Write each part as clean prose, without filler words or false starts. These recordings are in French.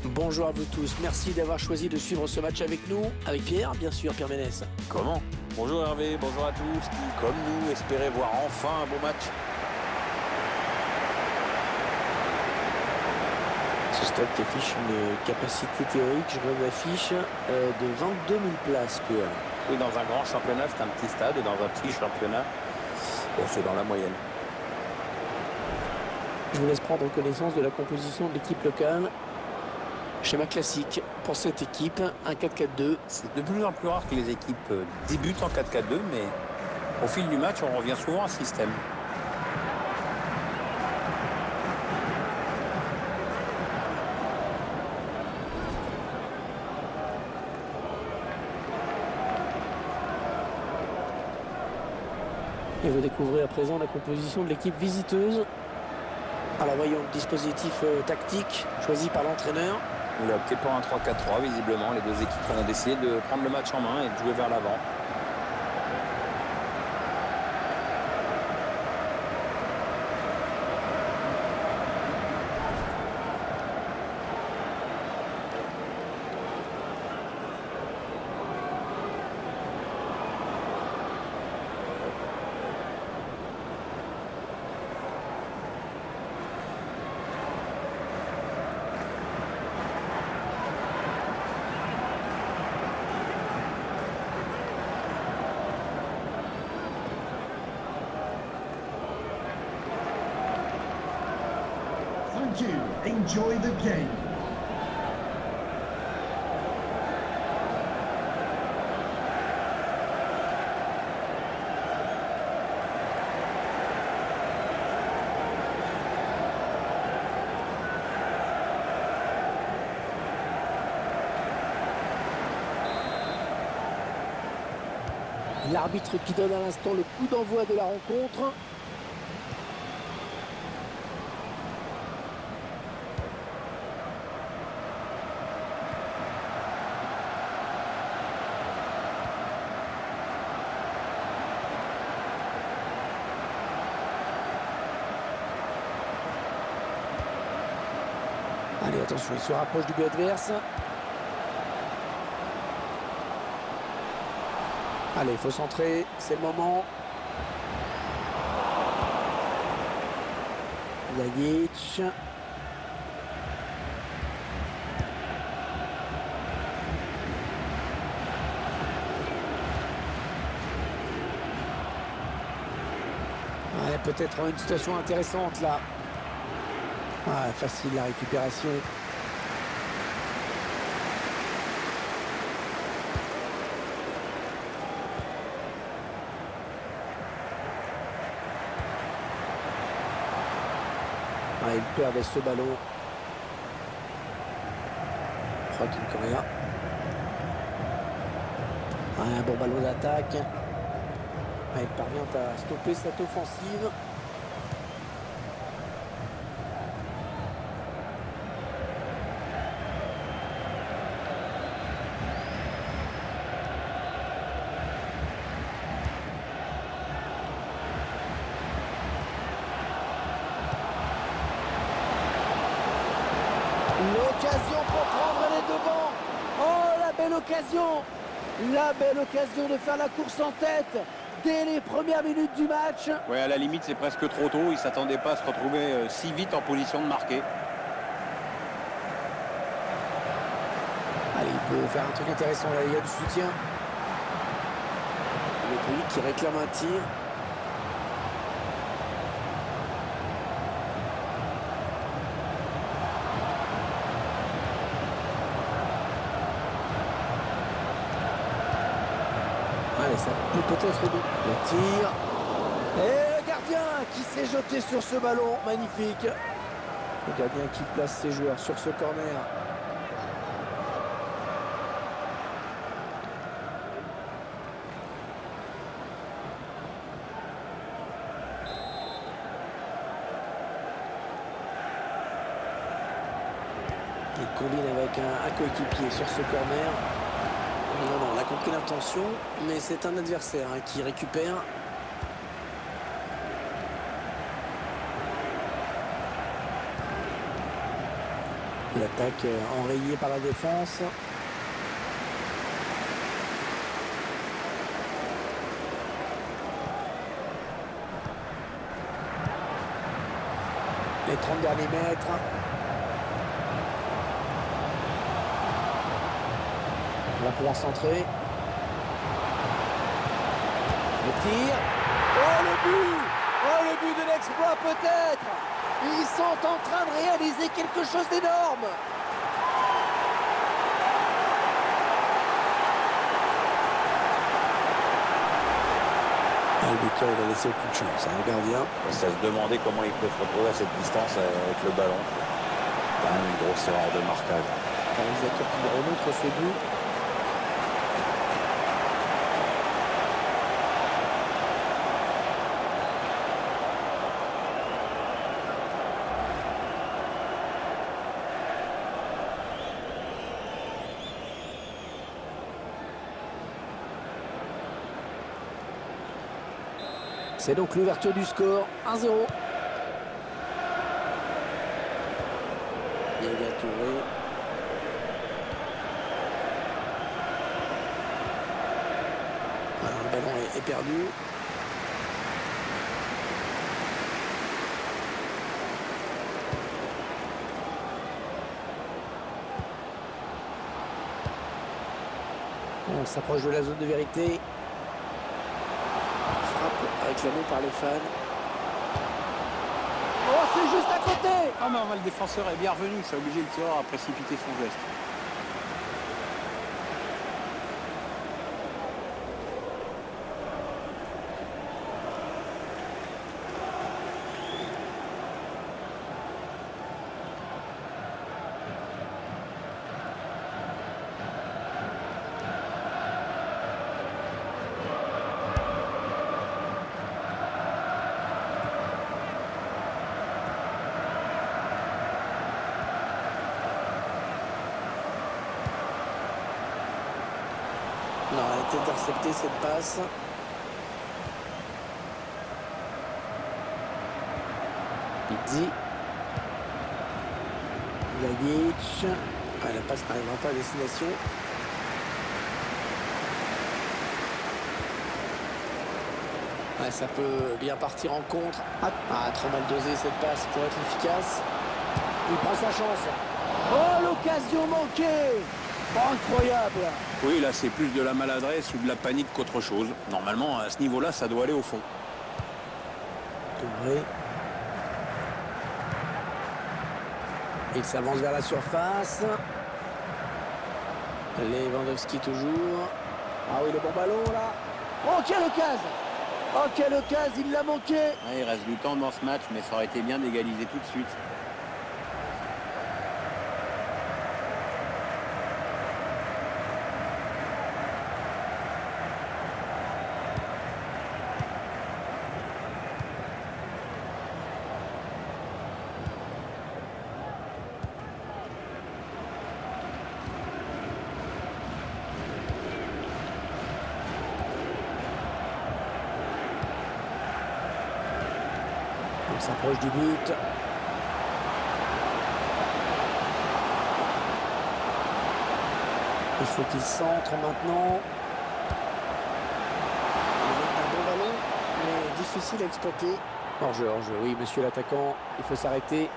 Bonjour à vous tous, merci d'avoir choisi de suivre ce match avec nous, avec Pierre, bien sûr, Pierre Ménès. Comment? Bonjour Hervé, bonjour à tous qui, comme nous, espéraient voir enfin un beau match. Ce stade qui affiche une capacité théorique, je regarde l'affiche, de 22 000 places. Oui, dans un grand championnat, c'est un petit stade, et dans un petit championnat, c'est dans la moyenne. Je vous laisse prendre connaissance de la composition de l'équipe locale. Schéma classique pour cette équipe, un 4-4-2. C'est de plus en plus rare que les équipes débutent en 4-4-2, mais au fil du match, on revient souvent à ce système. Et vous découvrez à présent la composition de l'équipe visiteuse. Alors voyons le dispositif tactique choisi par l'entraîneur. Il a opté pour un 3-4-3, visiblement. Les deux équipes ont décidé de prendre le match en main et de jouer vers l'avant. Thank you. Enjoy the game. L'arbitre qui donne à l'instant le coup d'envoi de la rencontre. Allez, attention, il se rapproche du but adverse. Allez, il faut centrer, c'est le moment. Yajic. Ouais, peut-être une situation intéressante là. Ah, facile la récupération. Ah, il perdait ce ballon. Joaquin Correa. Ah, un bon ballon d'attaque. Ah, il parvient à stopper cette offensive. L'occasion pour prendre les devants. Oh, la belle occasion. La belle occasion de faire la course en tête dès les premières minutes du match. Ouais, à la limite, c'est presque trop tôt. Il ne s'attendait pas à se retrouver si vite en position de marquer. Allez, il peut faire un truc intéressant là, il y a du soutien. Le public qui réclame un tir. Allez, ça peut peut-être aider. Le tir. Et le gardien qui s'est jeté sur ce ballon. Magnifique. Le gardien qui place ses joueurs sur ce corner. Il combine avec un coéquipier sur ce corner. Non, on a compris l'intention, mais c'est un adversaire qui récupère. L'attaque enrayée par la défense. Les 30 derniers mètres. On va pouvoir centrer. Le tir. Oh le but! Oh le but de l'exploit peut-être! Ils sont en train de réaliser quelque chose d'énorme! Le buteur, il a laissé aucune chance, le gardien. Ça se demandait comment il peut se retrouver à cette distance avec le ballon. Quand même une grosse erreur de marquage. Le réalisateur qui remontre ce but. C'est donc l'ouverture du score, 1-0. Yaya Touré. Voilà, le ballon est perdu. On s'approche de la zone de vérité. Réclamé par les fans. Oh, c'est juste à côté! Ah mais le défenseur est bien revenu, ça a obligé le tireur à précipiter son geste. Non, elle a été interceptée cette passe. Pizzi. Vlagic. Ah, la passe n'arrivera pas à destination. Ouais, ça peut bien partir en contre. Ah, trop mal dosé cette passe pour être efficace. Il prend sa chance. Oh, l'occasion manquée! Incroyable! Oui, là c'est plus de la maladresse ou de la panique qu'autre chose. Normalement, à ce niveau-là, ça doit aller au fond. Touré. Il s'avance vers la surface. Lewandowski toujours. Ah oui, le bon ballon là. Oh, quelle occasion! Oh, quelle occasion, il l'a manqué! Ouais, il reste du temps dans ce match, mais ça aurait été bien d'égaliser tout de suite. On s'approche du but. Il faut qu'il centre maintenant. Avec un bon ballon, mais difficile à exploiter. Hors-jeu, hors-jeu. Oui, monsieur l'attaquant, il faut s'arrêter.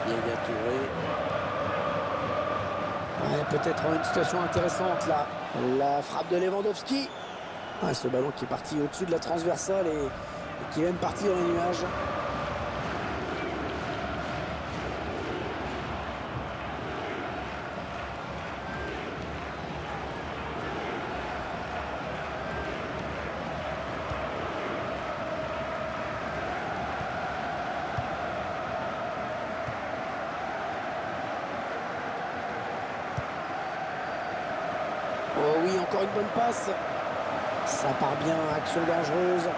Yaya Touré. Ouais, peut-être une situation intéressante là. La frappe de Lewandowski. Ah, ce ballon qui est parti au-dessus de la transversale et qui est même parti dans les nuages. Oh oui, encore une bonne passe. Ça part bien, action dangereuse.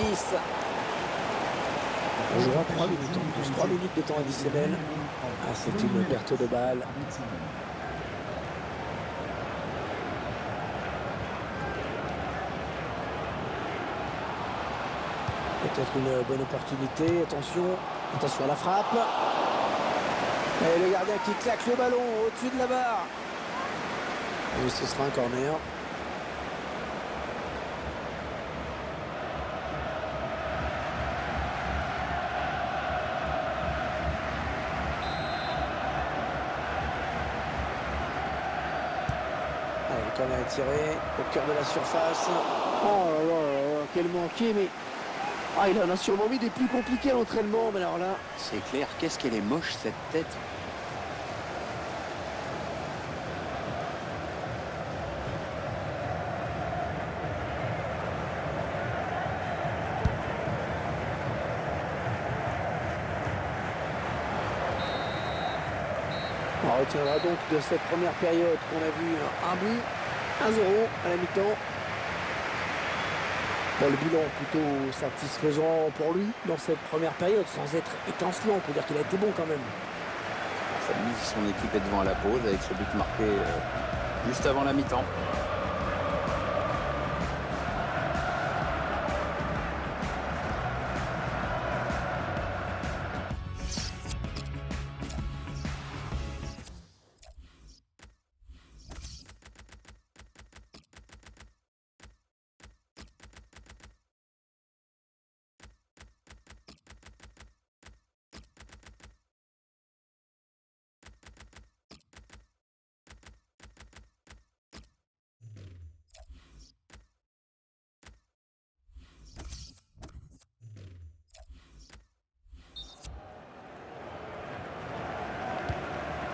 Smith. On jouera 3 minutes en plus, 3 minutes de temps additionnel. Ah, c'est une perte de balle. Peut-être une bonne opportunité. Attention, attention à la frappe. Et le gardien qui claque le ballon au-dessus de la barre. Et ce sera un corner. Allez, le corner est tiré au cœur de la surface. Oh là là, là, là, quel manqué, mais... Ah, il en a sûrement mis des plus compliqués à l'entraînement, mais alors là... C'est clair, qu'est-ce qu'elle est moche cette tête. On retiendra donc de cette première période qu'on a vu un but, 1-0 à la mi-temps. Bon, le bilan plutôt satisfaisant pour lui dans cette première période, sans être étincelant. On peut dire qu'il a été bon quand même. Ça mise son équipe est devant à la pause avec ce but marqué juste avant la mi-temps.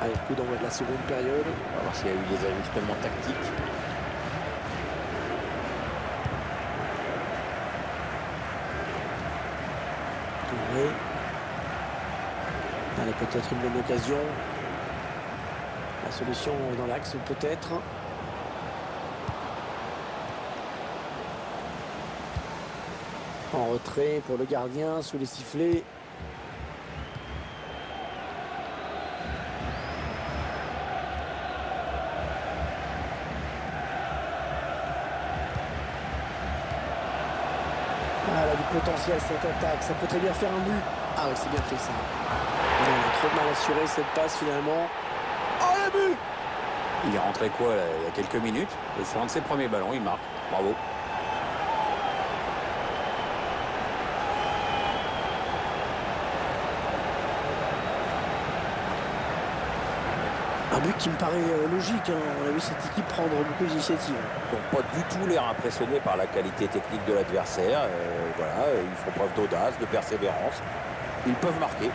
Allez, le coup d'envoi de la seconde période. On va voir s'il y a eu des ajustements tactiques. Oui. Allez, peut-être une bonne occasion. La solution dans l'axe peut-être. En retrait pour le gardien sous les sifflets. Ah, elle a du potentiel cette attaque, ça peut très bien faire un but. Ah oui, c'est bien fait ça. On a trop de mal assuré cette passe finalement. Oh, le but! Il est rentré quoi là, il y a quelques minutes. Et sur un de ses premiers ballons, il marque. Bravo. Un but qui me paraît logique, hein. On a vu cette équipe prendre beaucoup d'initiatives. Ils n'ont pas du tout l'air impressionnés par la qualité technique de l'adversaire. Voilà, ils font preuve d'audace, de persévérance. Ils peuvent marquer.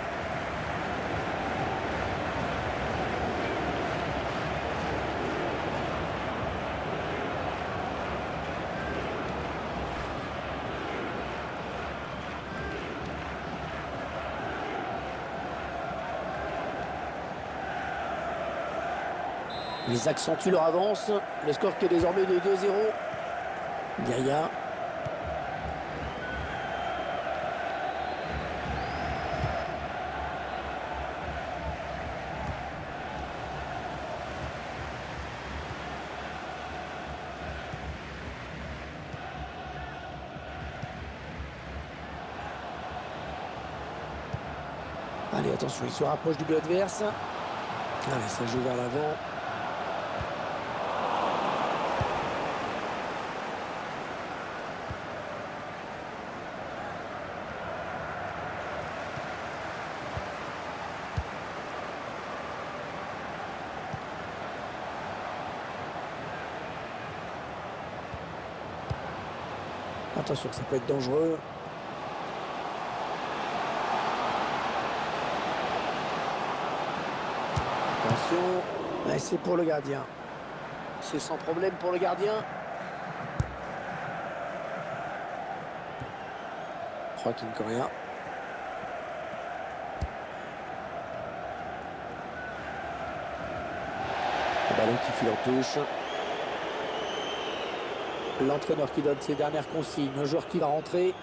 Ils accentuent leur avance. Le score qui est désormais de 2-0. Gaïa. Allez, attention, il se rapproche du but adverse. Allez, ça joue vers l'avant. Attention, ça peut être dangereux. Attention. Ouais, c'est pour le gardien. C'est sans problème pour le gardien. Joaquin Correa. Le ballon qui file en touche. L'entraîneur qui donne ses dernières consignes. Un joueur qui va rentrer.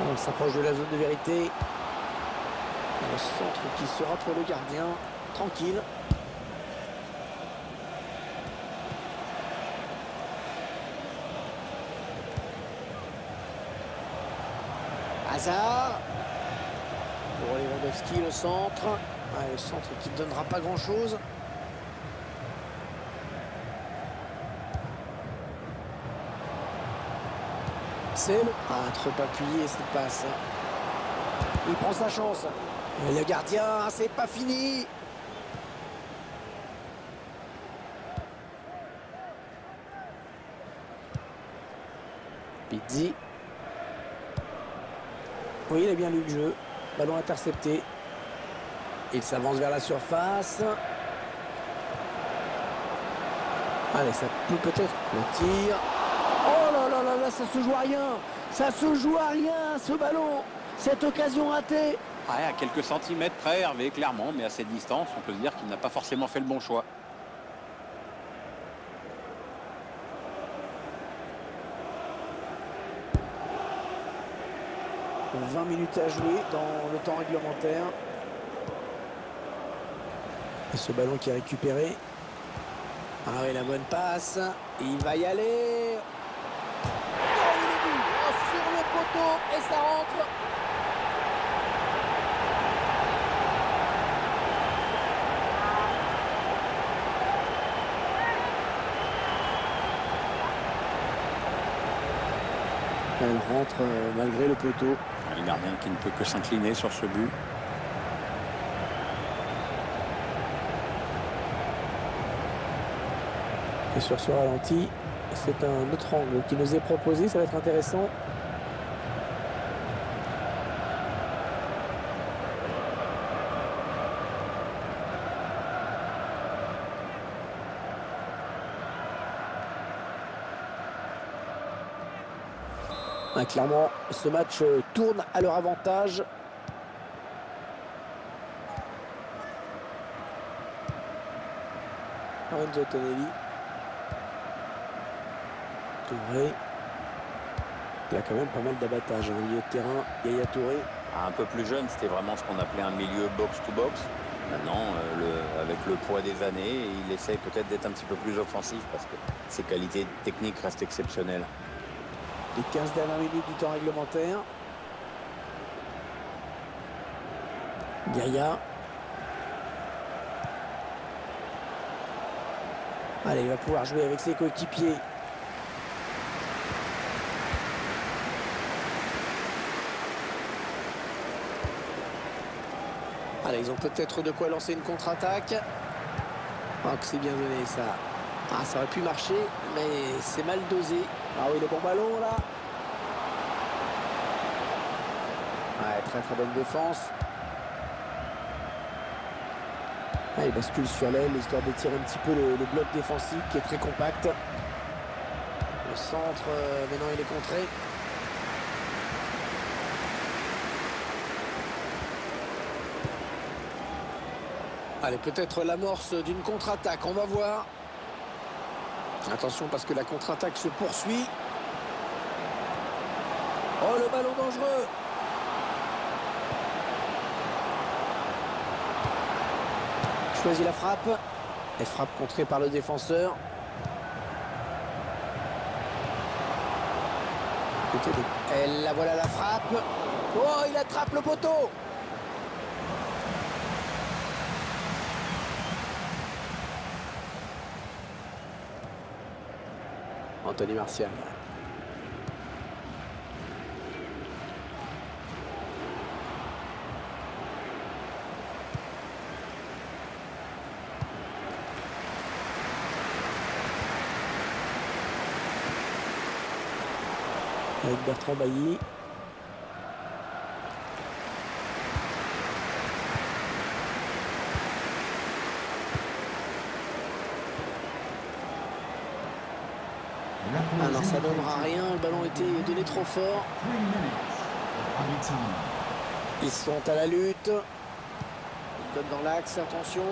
On s'approche de la zone de vérité. Le centre qui sera pour le gardien. Tranquille. Hazard. Pour Lewandowski, le centre. Le centre qui ne donnera pas grand-chose. C'est le... trop appuyé cette passe. Il prend sa chance. Et le gardien, c'est pas fini. Pizzi. Oui, il a bien lu le jeu. Ballon intercepté. Il s'avance vers la surface. Allez, ça peut peut-être le tir. Oh là là là là, ça se joue à rien. Ça se joue à rien, ce ballon. Cette occasion ratée. Ouais, à quelques centimètres près, Hervé, clairement, mais à cette distance, on peut se dire qu'il n'a pas forcément fait le bon choix. « 20 minutes à jouer dans le temps réglementaire. » Et ce ballon qui est récupéré. Ah oui, la bonne passe. Il va y aller. Oh, il est but. Oh, sur le poteau et ça rentre. Elle rentre malgré le poteau. Le gardien qui ne peut que s'incliner sur ce but. Et sur ce ralenti, c'est un autre angle qui nous est proposé, ça va être intéressant. Clairement, ce match tourne à leur avantage. Lorenzo Tonelli. Touré. Il y a quand même pas mal d'abattage au milieu de terrain. Yaya Touré. Un peu plus jeune, c'était vraiment ce qu'on appelait un milieu box-to-box. Maintenant, avec le poids des années, il essaye peut-être d'être un petit peu plus offensif parce que ses qualités techniques restent exceptionnelles. Les 15 dernières minutes du temps réglementaire. Yaya. Allez, il va pouvoir jouer avec ses coéquipiers. Allez, ils ont peut-être de quoi lancer une contre-attaque. Oh, que c'est bien donné ça. Ah, ça aurait pu marcher, mais c'est mal dosé. Ah oui, le bon ballon là. Ouais, très très bonne défense. Ah, il bascule sur l'aile, histoire d'étirer un petit peu le bloc défensif qui est très compact. Le centre, maintenant il est contré. Allez, peut-être l'amorce d'une contre-attaque, on va voir. Attention parce que la contre-attaque se poursuit. Oh, le ballon dangereux. Choisit la frappe. Et frappe contrée par le défenseur. Et la voilà la frappe. Oh, il attrape le poteau. Anthony Martial. Avec Bertrand Bailly. Alors ça donnera rien, le ballon était donné trop fort. Ils sont à la lutte. Ils donnent dans l'axe, attention.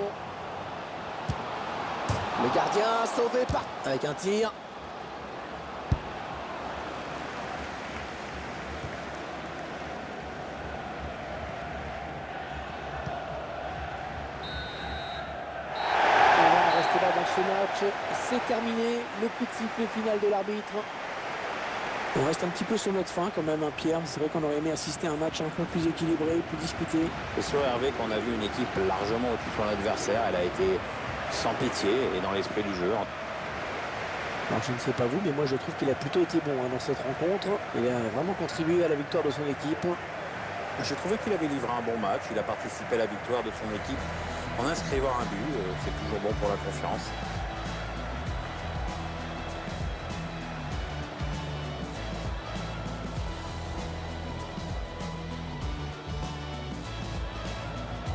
Le gardien sauvé par... avec un tir. ce match. C'est terminé. Le coup de sifflet final de l'arbitre. On reste un petit peu sur notre fin quand même, hein, Pierre. C'est vrai qu'on aurait aimé assister à un match un peu plus équilibré, plus disputé. C'est sûr, Hervé, qu'on a vu une équipe largement au-dessus de son adversaire. Elle a été sans pitié et dans l'esprit du jeu. Alors je ne sais pas vous, mais moi je trouve qu'il a plutôt été bon dans cette rencontre. Il a vraiment contribué à la victoire de son équipe. Je trouvais qu'il avait livré un bon match. Il a participé à la victoire de son équipe en inscrivant un but. C'est toujours bon pour la confiance.